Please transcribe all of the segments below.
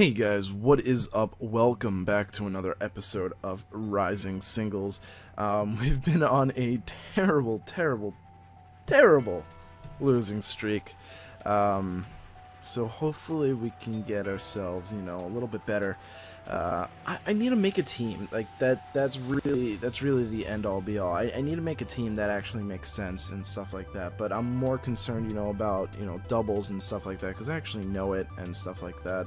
Hey guys, what is up? Welcome back to another episode of Rising Singles. We've been on a terrible losing streak. So hopefully we can get ourselves, a little bit better. I need to make a team. Like that's really the end all be all. I need to make a team that actually makes sense and stuff like that. But I'm more concerned, about, doubles and stuff like that, because I actually know it and stuff like that.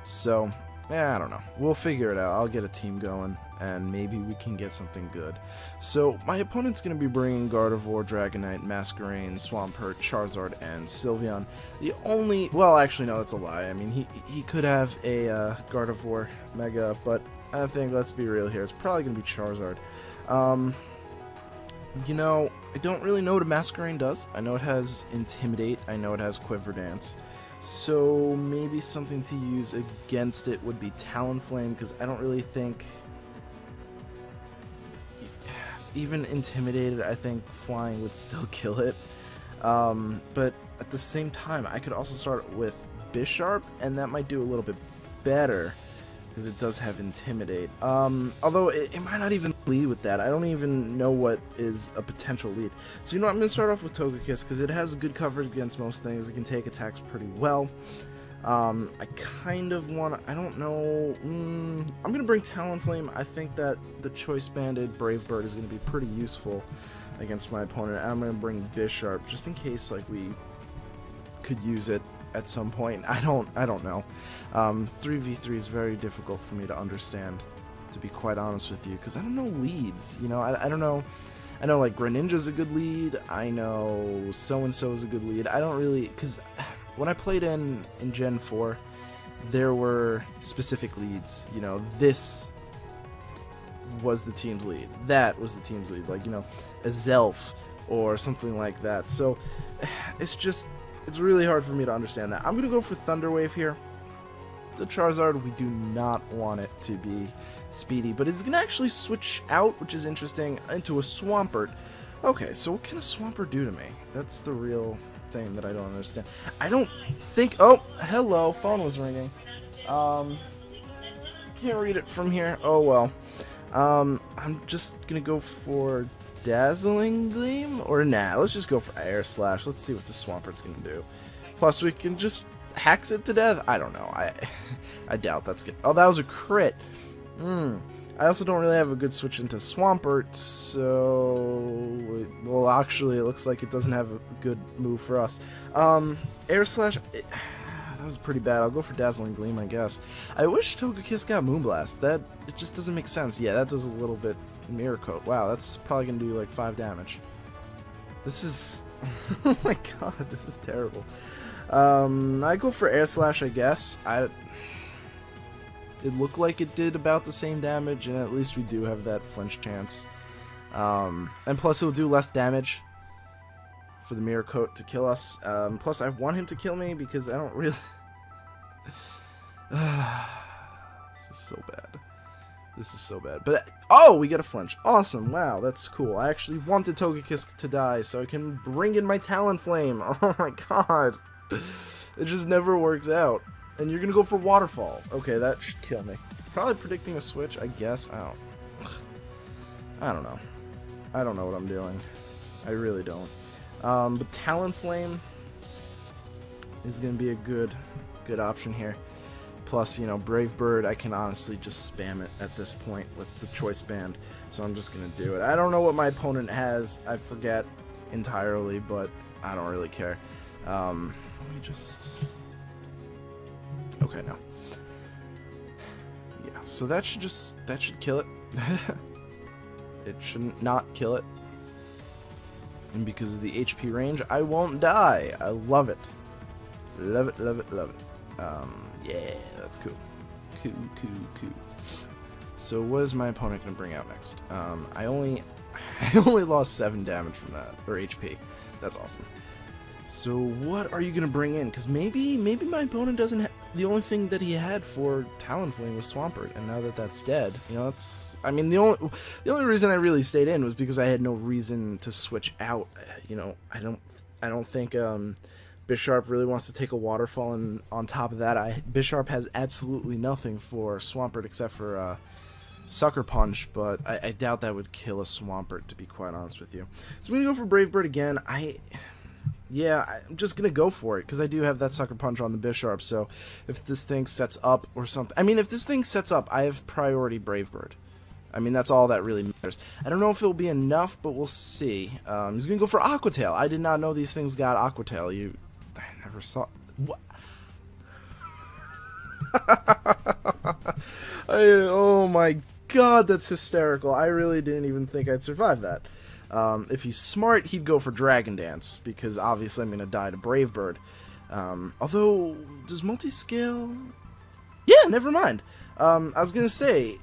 So, yeah, I don't know. We'll figure it out. I'll get a team going, and maybe we can get something good. So, my opponent's going to be bringing Gardevoir, Dragonite, Masquerain, Swampert, Charizard, and Sylveon. The only... Well, actually, no, that's a lie. I mean, he could have a Gardevoir Mega, but I think, let's be real here, it's probably going to be Charizard. I don't really know what a Masquerain does. I know it has Intimidate. I know it has Quiver Dance. So maybe something to use against it would be Talonflame, because I don't really think, even Intimidated, I think Flying would still kill it. But at the same time, I could also start with Bisharp, and that might do a little bit better, because it does have Intimidate. Although it might not even lead with that. I don't even know what is a potential lead. So I'm going to start off with Togekiss, because it has good coverage against most things. It can take attacks pretty well. I kind of want to, I don't know, I'm going to bring Talonflame. I think that the Choice Banded Brave Bird is going to be pretty useful against my opponent. I'm going to bring Bisharp, just in case, like, we could use it at some point. I don't know. 3v3 is very difficult for me to understand, to be quite honest with you, because I don't know leads. I don't know. I know, like, Greninja's a good lead. I know so-and-so is a good lead. I don't really, because when I played in Gen 4, there were specific leads. This was the team's lead. That was the team's lead. Like, a Zelf or something like that. So it's really hard for me to understand that. I'm going to go for Thunder Wave here. The Charizard, we do not want it to be speedy, but it's going to actually switch out, which is interesting, into a Swampert. Okay, so what can a Swampert do to me? That's the real thing that I don't understand. I don't think... Oh, hello, phone was ringing. Can't read it from here. Oh, well. I'm just going to go for Dazzling Gleam? Or nah, let's just go for Air Slash. Let's see what the Swampert's going to do. Plus, we can just hacks it to death. I don't know. I doubt that's good. Oh, that was a crit. I also don't really have a good switch into Swampert, so... Well, actually, it looks like it doesn't have a good move for us. Air Slash... That was pretty bad. I'll go for Dazzling Gleam, I guess. I wish Togekiss got Moonblast. It just doesn't make sense. Yeah, that does a little bit. Mirror Coat. Wow, that's probably going to do like 5 damage. This is... Oh my god, this is terrible. I go for Air Slash, I guess. It looked like it did about the same damage, and at least we do have that flinch chance. And plus, it will do less damage for the Mirror Coat to kill us. Plus, I want him to kill me because I don't really... This is so bad. This is so bad. But, oh, we get a flinch. Awesome. Wow, that's cool. I actually want the Togekiss to die so I can bring in my Talonflame. Oh my god. It just never works out. And you're going to go for Waterfall. Okay, that should kill me. Probably predicting a switch, I guess. I don't know. I don't know what I'm doing. I really don't. But Talonflame is going to be a good option here. Plus, Brave Bird, I can honestly just spam it at this point with the Choice Band. So I'm just going to do it. I don't know what my opponent has. I forget entirely, but I don't really care. Let me just... Okay, no. Yeah, so that should kill it. It shouldn't not kill it. And because of the HP range, I won't die. I love it. Love it, love it, love it. Yeah, that's cool. Cool. So what is my opponent going to bring out next? I only lost 7 damage from that, or HP. That's awesome. So what are you going to bring in? Because maybe my opponent doesn't have... The only thing that he had for Talonflame was Swampert, and now that that's dead, it's... I mean, the only reason I really stayed in was because I had no reason to switch out. I don't think Bisharp really wants to take a waterfall, and on top of that, Bisharp has absolutely nothing for Swampert except for Sucker Punch, but I doubt that would kill a Swampert, to be quite honest with you. So I'm going to go for Brave Bird again. Yeah, I'm just going to go for it, because I do have that Sucker Punch on the Bisharp, so if this thing sets up or something... I mean, if this thing sets up, I have priority Brave Bird. I mean, that's all that really matters. I don't know if it'll be enough, but we'll see. He's going to go for Aqua Tail. I did not know these things got Aqua Tail. I never saw... What? Oh my god, that's hysterical. I really didn't even think I'd survive that. If he's smart, he'd go for Dragon Dance, because obviously I'm going to die to Brave Bird. Although, does multi-scale... Yeah, never mind. I was going to say,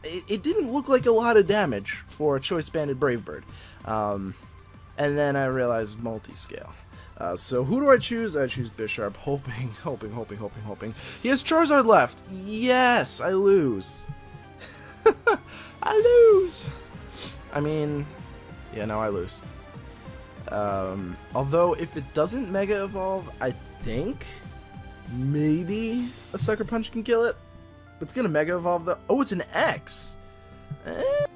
it didn't look like a lot of damage for a Choice Banded Brave Bird. And then I realized multi-scale. So who do I choose? I choose Bisharp, hoping. He has Charizard left. Yes, I lose. I lose. I mean, yeah, no, I lose. Although, if it doesn't Mega Evolve, I think maybe a Sucker Punch can kill it. But it's going to Mega Evolve, though. Oh, it's an X.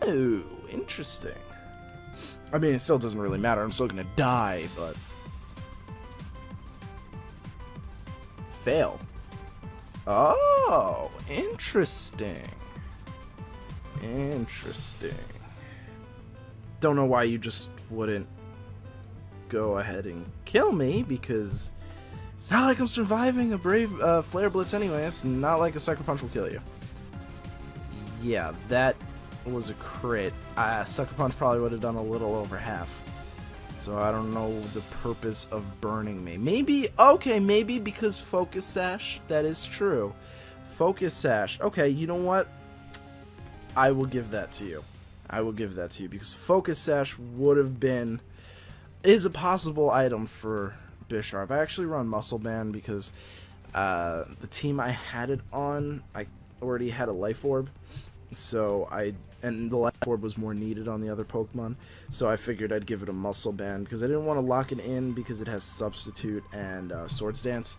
Oh, interesting. I mean, it still doesn't really matter. I'm still going to die, but... Fail. Oh, interesting. Interesting. Don't know why you just wouldn't go ahead and kill me, because it's not like I'm surviving a Brave Flare Blitz anyway. It's not like a Sucker Punch will kill you. Yeah, that was a crit. Sucker Punch probably would have done a little over half. So I don't know the purpose of burning me. Maybe, okay, maybe because Focus Sash. That is true. Focus Sash. Okay, you know what? I will give that to you. I will give that to you, because Focus Sash would have been... is a possible item for Bisharp. I actually run Muscle Band because the team I had it on, I already had a Life Orb. So and the Life Orb was more needed on the other Pokemon, so I figured I'd give it a Muscle Band, because I didn't want to lock it in because it has Substitute and Swords Dance,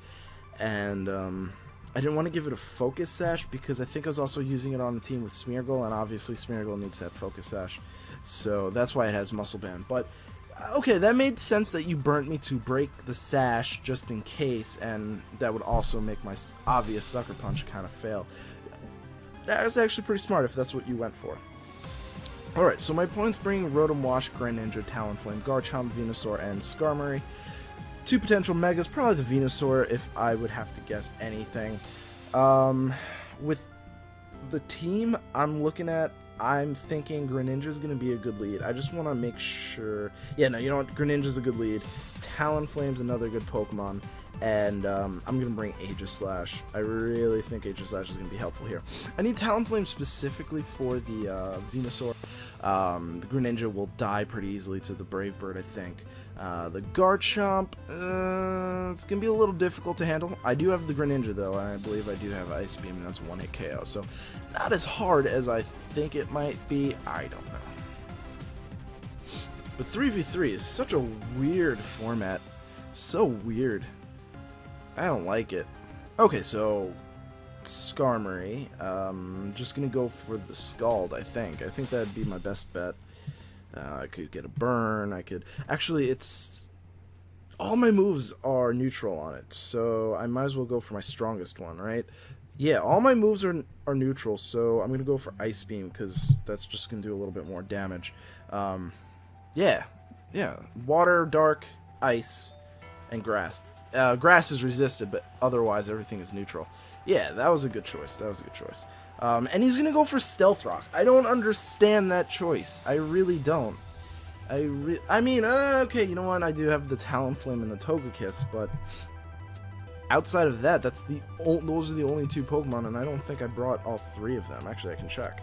and I didn't want to give it a Focus Sash because I think I was also using it on the team with Smeargle, and obviously Smeargle needs that Focus Sash, so that's why it has Muscle Band. But okay, that made sense that you burnt me to break the Sash just in case, and that would also make my obvious Sucker Punch kind of fail. That was actually pretty smart if that's what you went for. Alright, so my opponent's bringing Rotom Wash, Greninja, Talonflame, Garchomp, Venusaur, and Skarmory. Two potential Megas, probably the Venusaur if I would have to guess anything. With the team I'm looking at, I'm thinking Greninja's going to be a good lead. I just want to make sure... Yeah, no, you know what? Greninja's a good lead. Talonflame's another good Pokemon. And I'm going to bring Aegislash. I really think Aegislash is going to be helpful here. I need Talonflame specifically for the Venusaur. The Greninja will die pretty easily to the Brave Bird, I think. The Garchomp, it's going to be a little difficult to handle. I do have the Greninja, though, and I believe I do have Ice Beam, and that's a one-hit KO. So, not as hard as I think it might be. I don't know. But 3v3 is such a weird format. So weird. I don't like it. Okay, so Skarmory. Just gonna go for the Scald, I think. I think that'd be my best bet. I could get a burn. I could... Actually, it's... All my moves are neutral on it, so I might as well go for my strongest one, right? Yeah, all my moves are neutral, so I'm gonna go for Ice Beam, because that's just gonna do a little bit more damage. Yeah. Water, Dark, Ice, and Grass. Grass is resisted, but otherwise everything is neutral. Yeah, that was a good choice. And he's going to go for Stealth Rock. I don't understand that choice. I really don't. I mean, okay, you know what? I do have the Talonflame and the Togekiss, but outside of that, those are the only two Pokemon, and I don't think I brought all three of them. Actually, I can check.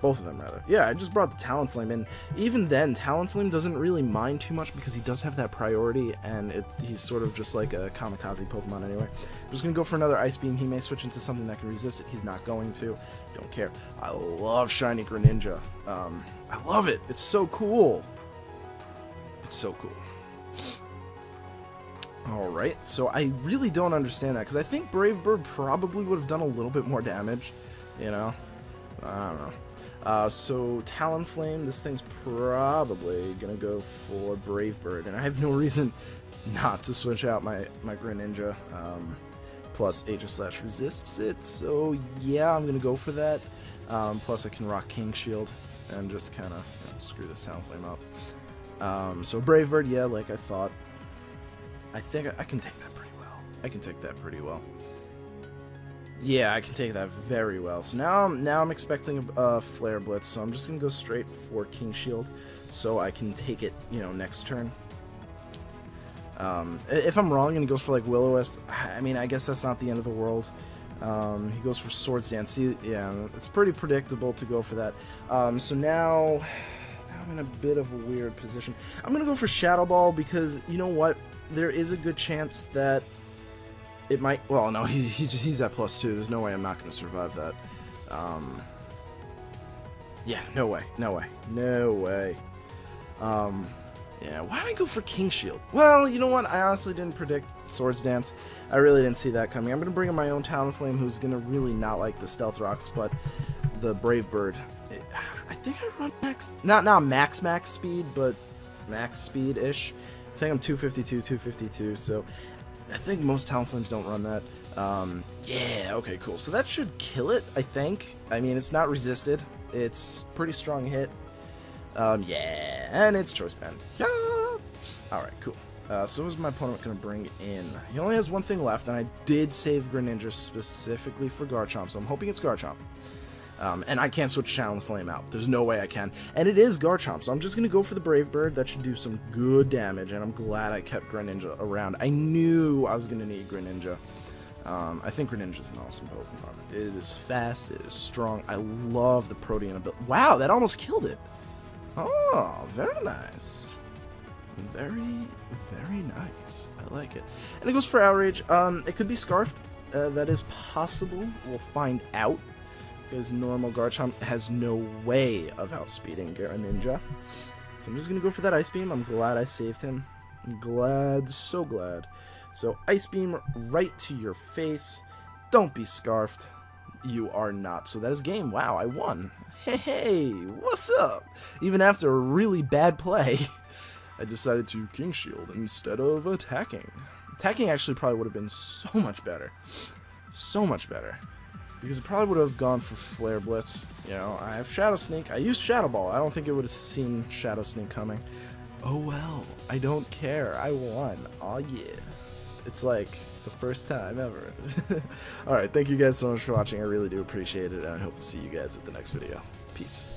Both of them, rather. Yeah, I just brought the Talonflame, and even then, Talonflame doesn't really mind too much because he does have that priority, and he's sort of just like a kamikaze Pokemon anyway. I'm just going to go for another Ice Beam. He may switch into something that can resist it. He's not going to. Don't care. I love Shiny Greninja. I love it. It's so cool. It's so cool. Alright, so I really don't understand that, because I think Brave Bird probably would have done a little bit more damage, you know? I don't know. So Talonflame, this thing's probably gonna go for Brave Bird, and I have no reason not to switch out my Greninja. Plus Aegis Slash resists it, so yeah, I'm gonna go for that. Plus I can rock King Shield and just kind of screw this Talonflame up. So Brave Bird, yeah, like I thought. I think I can take that pretty well. I can take that pretty well. Yeah, I can take that very well. So now I'm expecting a Flare Blitz, so I'm just gonna go straight for King Shield, so I can take it, you know, next turn. If I'm wrong and he goes for like Will-O-Wisp, I mean, I guess that's not the end of the world. He goes for Swords Dance. See, yeah, it's pretty predictable to go for that. So now I'm in a bit of a weird position. I'm gonna go for Shadow Ball because you know what? There is a good chance that it might. Well, no, he's at +2. There's no way I'm not gonna survive that. Yeah, no way, no way, no way. Yeah, why did I go for King Shield? Well, you know what? I honestly didn't predict Swords Dance. I really didn't see that coming. I'm going to bring in my own Talonflame, who's going to really not like the Stealth Rocks, but the Brave Bird. I think I run max... Not max speed, but max speed-ish. I think I'm 252, 252, so I think most Talonflames don't run that. Yeah, okay, cool. So that should kill it, I think. I mean, it's not resisted. It's pretty strong hit. Yeah, and it's Choice Band. Yeah! Alright, cool. So what is my opponent going to bring in? He only has one thing left, and I did save Greninja specifically for Garchomp, so I'm hoping it's Garchomp. And I can't switch Talonflame out. There's no way I can. And it is Garchomp, so I'm just going to go for the Brave Bird. That should do some good damage, and I'm glad I kept Greninja around. I knew I was going to need Greninja. I think Greninja's an awesome Pokemon. It is fast, it is strong. I love the Protean ability. Wow, that almost killed it. Oh, very nice. Very, very nice. I like it. And it goes for Outrage. It could be Scarfed. That is possible. We'll find out. Because normal Garchomp has no way of outspeeding Greninja. So I'm just going to go for that Ice Beam. I'm glad I saved him. I'm glad, so glad. So Ice Beam right to your face. Don't be Scarfed. You are not. So that is game. Wow, I won. Hey, what's up? Even after a really bad play, I decided to King Shield instead of attacking. Attacking actually probably would have been so much better. So much better. Because it probably would have gone for Flare Blitz. You know, I have Shadow Sneak. I used Shadow Ball. I don't think it would have seen Shadow Sneak coming. Oh well. I don't care. I won. Aw yeah. It's like the first time ever. Alright, thank you guys so much for watching. I really do appreciate it, and I hope to see you guys at the next video. Peace.